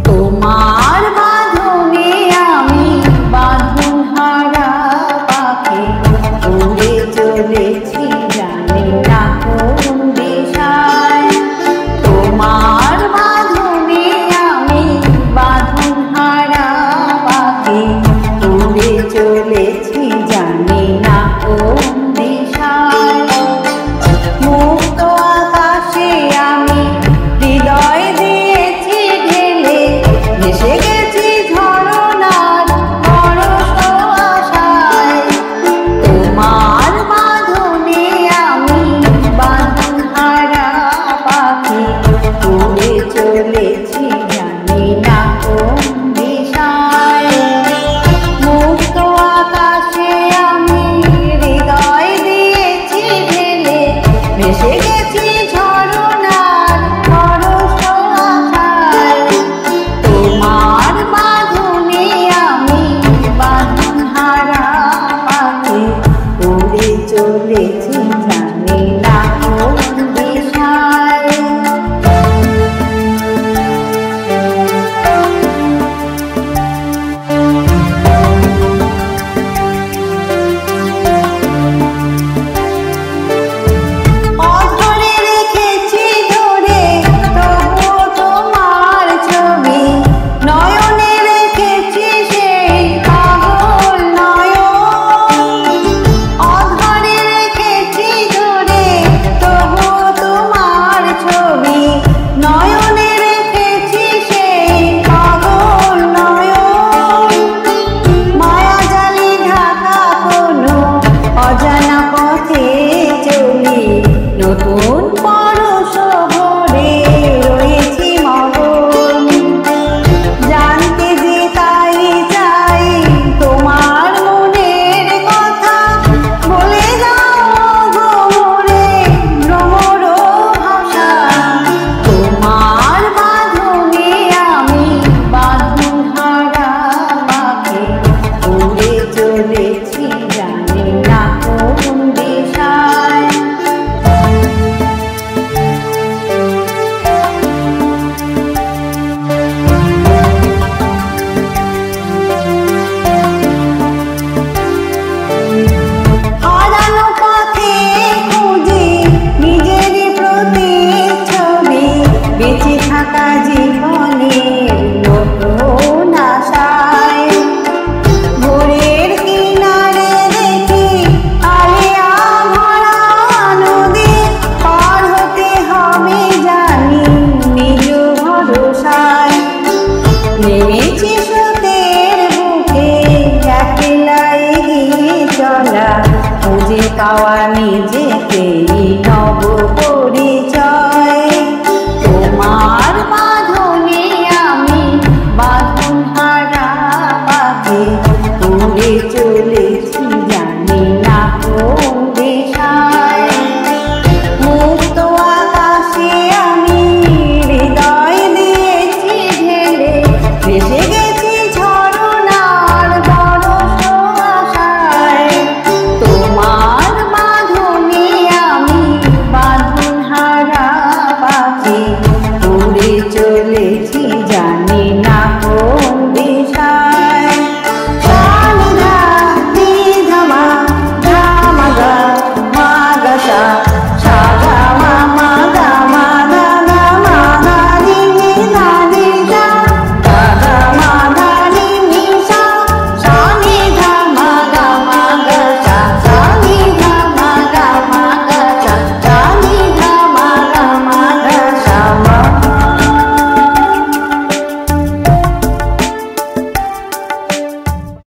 তোমার বাঁধনে আমি বাঁধন হারা পাখি উড়ে চলেছি জানি না কোন দিশায়। তোমার বাঁধনে আমি বাঁধন হারা পাখি উড়ে চলেছি জানি না কোন দিশায়। মুক্ত আকাশে আমি হৃদয় দিয়েছি ঢেলে, ভেসে গেছি ঝরনার পরশ আশায়। তোমার বাঁধনে আমি বাঁধন হারা পাখি উড়ে চলেছি জানি না কোন দিশায়। মুক্ত আকাশে আমি হৃদয় দিয়েছি ঢেলে, ভেসে গেছি ঝরনার পরশ আশায়। তোমার বাঁধনে আমি বাঁধন হারা পাখি উড়ে চলেছি জানি না কোন দিশায়। অধরে রেখেছি ধরে তবুও তোমার ছবি, নয়নে রেখেছি সেই পাগল নয়ন। অধরে রেখেছি ধরে তবুও তোমার ছবি, নয়নে রেখেছি সেই পাগল নয়ন। মায়া জালে ঢাকা কোনো অজানা পথে চলি, নতুন পরশ ভরে রয়েছি মগন। জানতে যে তাই চাই তোমার মনের কথা, বলে যাও গো মোরে ভ্রমর ভাষা। তোমার বাঁধনে আমি বাঁধন হারা পাখি উড়ে চলেছি জানি না কোন দিশায়। হারানো পথে খুঁজি নিজেরই প্রতিচ্ছবি, বেঁচে থাকা জীবনের নতুন আশায়। ভোরের কিনারে দেখি আলিয়া ভরা নদী, পার হতে হবে জানি নিজ ভরসায়। নেমেছি স্রোতের বুকে একলা এগিয়ে চলা, খুঁজে পাওয়া নিজেকেই নব